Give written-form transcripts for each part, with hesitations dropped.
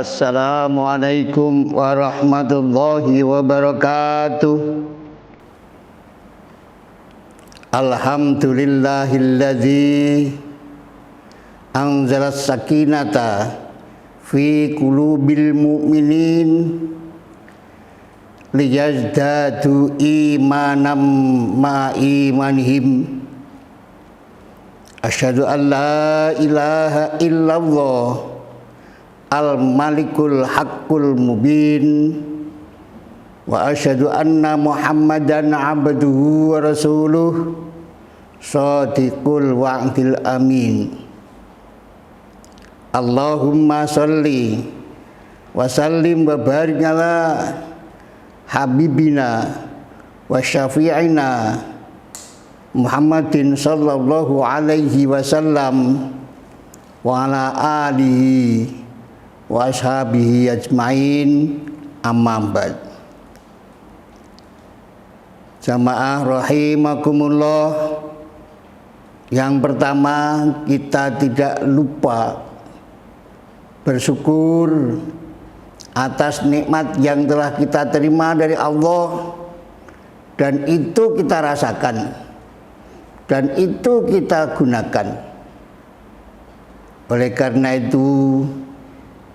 Assalamualaikum warahmatullahi wabarakatuh. Alhamdulillahilladzi anzalas sakinata fi qulubil mu'minin liyazdadu imanam ma imanihim. Asyhadu an la ilaha illallah al-malikul haqqul mubin wa asyhadu anna muhammadan abduhu wa rasuluh shadiqul wa'dil amin. Allahumma sholli wa sallim wa barik ala habibina wa syafi'ina Muhammadin sallallahu alaihi wasallam wa ala alihi wa ashabihi ajmain, amma ba'd. Jamaah rahimakumullah, yang pertama kita tidak lupa bersyukur atas nikmat yang telah kita terima dari Allah, dan itu kita rasakan dan itu kita gunakan. Oleh karena itu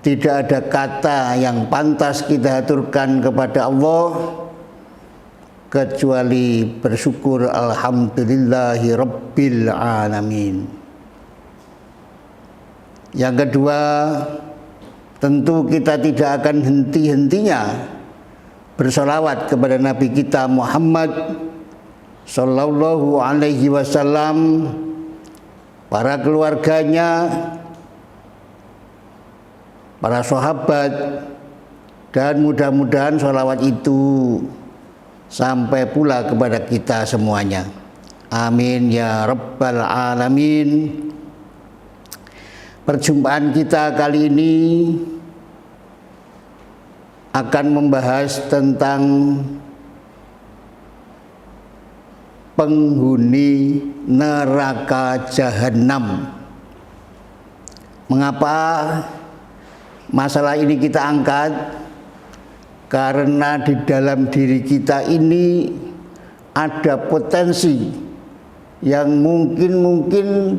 tidak ada kata yang pantas kita aturkan kepada Allah kecuali bersyukur alhamdulillahi rabbil alamin. Yang kedua, tentu kita tidak akan henti-hentinya bersolawat kepada Nabi kita Muhammad sallallahu alaihi wasallam, para keluarganya, para sahabat, dan mudah-mudahan sholawat itu sampai pula kepada kita semuanya. Amin ya rabbal alamin. Perjumpaan kita kali ini akan membahas tentang penghuni neraka jahanam. Mengapa masalah ini kita angkat? Karena di dalam diri kita ini ada potensi yang mungkin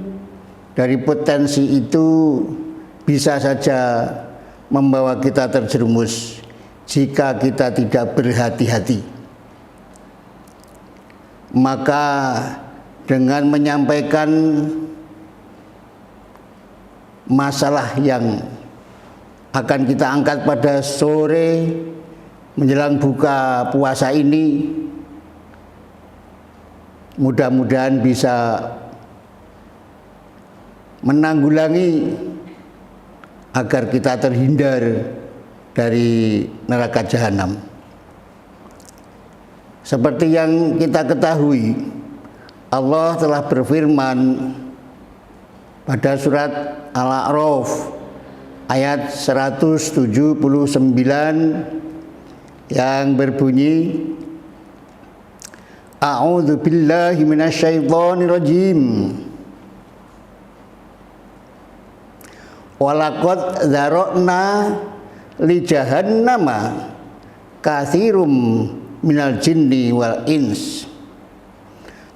dari potensi itu bisa saja membawa kita terjerumus jika kita tidak berhati-hati. Maka dengan menyampaikan masalah yang akan kita angkat pada sore menjelang buka puasa ini, mudah-mudahan bisa menanggulangi agar kita terhindar dari neraka jahanam. Seperti yang kita ketahui, Allah telah berfirman pada surat Al-A'raf ayat 179 yang berbunyi, A'udzu billahi minasyaitonir rajim. Walaqad dzara'na li jahannama katsirum minal jinni wal ins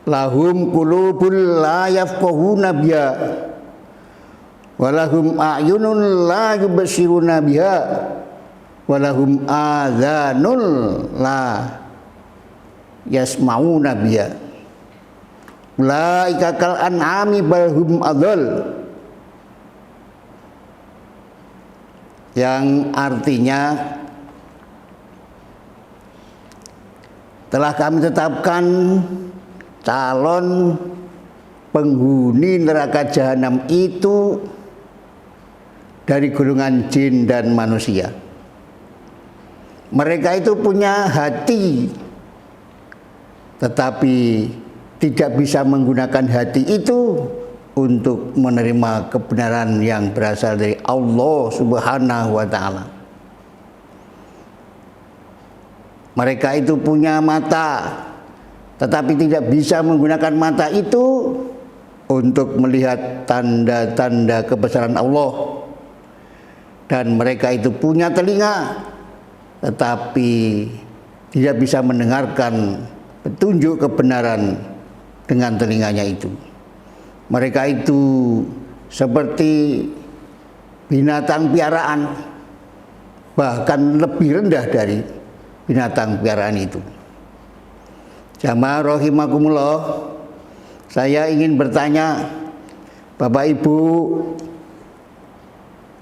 lahum qulubun la yafqahuna biha walahum a'yunun la yubsiruna biha walahum adzanul la yasma'una biha ulaika kal an'ami bal hum adall, yang artinya telah kami tetapkan calon penghuni neraka jahanam itu dari golongan jin dan manusia. Mereka itu punya hati, tetapi tidak bisa menggunakan hati itu untuk menerima kebenaran yang berasal dari Allah Subhanahu wa ta'ala. Mereka itu punya mata, tetapi tidak bisa menggunakan mata itu untuk melihat tanda-tanda kebesaran Allah. dan mereka itu punya telinga tetapi tidak bisa mendengarkan petunjuk kebenaran dengan telinganya itu. Mereka itu seperti binatang piaraan, bahkan lebih rendah dari binatang piaraan itu. Jamaah rahimakumullah, saya ingin bertanya, Bapak Ibu,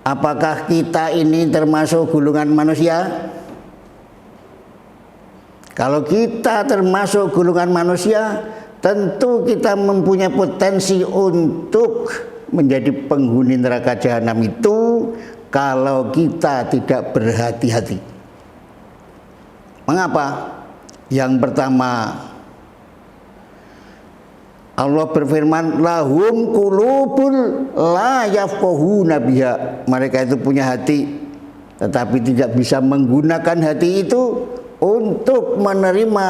apakah kita ini termasuk golongan manusia? Kalau kita termasuk golongan manusia, tentu kita mempunyai potensi untuk menjadi penghuni neraka jahanam itu kalau kita tidak berhati-hati. Mengapa? Yang pertama, Allah berfirman, lahum qulubun la yafqahuna biha. Mereka itu punya hati tetapi tidak bisa menggunakan hati itu untuk menerima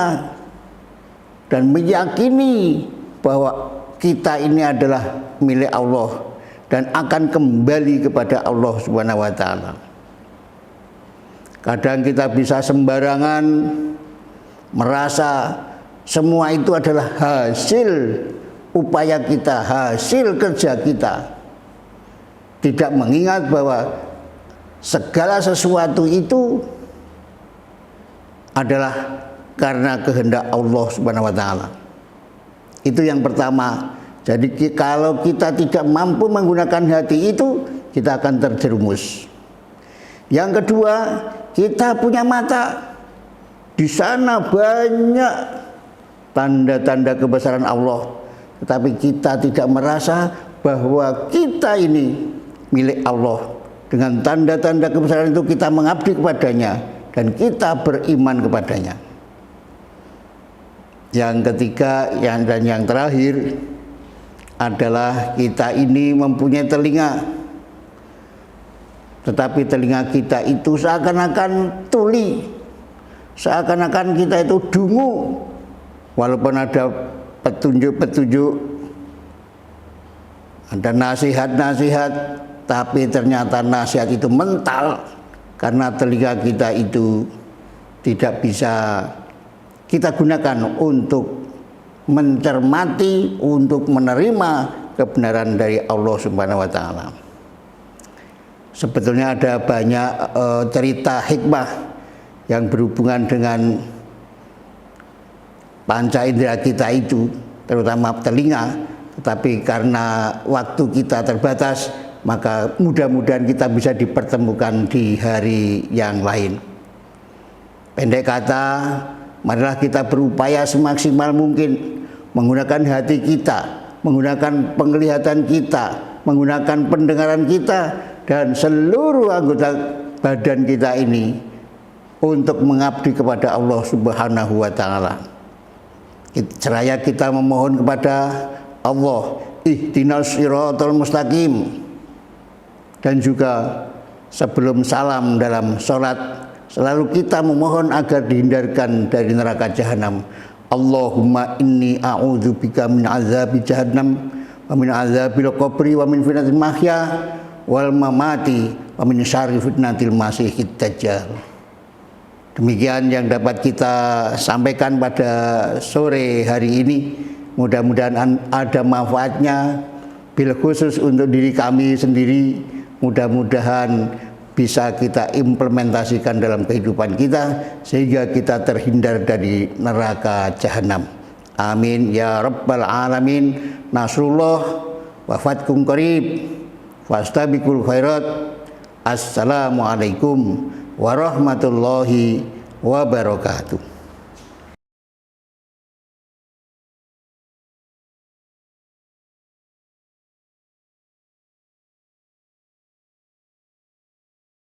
dan meyakini bahwa kita ini adalah milik Allah dan akan kembali kepada Allah Subhanahu wa taala. Kadang kita bisa sembarangan merasa semua itu adalah hasil upaya kita, hasil kerja kita, tidak mengingat bahwa segala sesuatu itu adalah karena kehendak Allah Subhanahu wa taala. Itu yang pertama. Jadi kalau kita tidak mampu menggunakan hati itu, kita akan terjerumus. Yang kedua, kita punya mata. Di sana banyak tanda-tanda kebesaran Allah, tetapi kita tidak merasa bahwa kita ini milik Allah. Dengan tanda-tanda kebesaran itu kita mengabdi kepadanya dan kita beriman kepadanya. Yang ketiga dan yang terakhir adalah kita ini mempunyai telinga, tetapi telinga kita itu seakan-akan tuli, seakan-akan kita itu dungu. Walaupun ada petunjuk-petunjuk, ada nasihat-nasihat, tapi ternyata nasihat itu mental karena telinga kita itu tidak bisa kita gunakan untuk mencermati, untuk menerima kebenaran dari Allah Subhanahu wa taala. Sebetulnya ada banyak cerita hikmah yang berhubungan dengan panca indera kita itu, terutama telinga, tetapi karena waktu kita terbatas, maka mudah-mudahan kita bisa dipertemukan di hari yang lain. Pendek kata, marilah kita berupaya semaksimal mungkin menggunakan hati kita, menggunakan penglihatan kita, menggunakan pendengaran kita, dan seluruh anggota badan kita ini untuk mengabdi kepada Allah Subhanahu wa taala. Seraya kita memohon kepada Allah, ihdinas siratal mustaqim. Dan juga sebelum salam dalam sholat, selalu kita memohon agar dihindarkan dari neraka jahanam. Allahumma inni a'udzubika min azabi jahannam wa min azabil qabri wa min fitnatil mahya wal mamati wa min syarri fitnatil masiihid dajjal. Demikian yang dapat kita sampaikan pada sore hari ini. Mudah-mudahan ada manfaatnya, bil khusus untuk diri kami sendiri. Mudah-mudahan bisa kita implementasikan dalam kehidupan kita sehingga kita terhindar dari neraka jahanam. Amin ya rabbal alamin. Nasrullah wa fatkum qarib. Fastabiqul khairat. Assalamualaikum warahmatullahi wabarakatuh.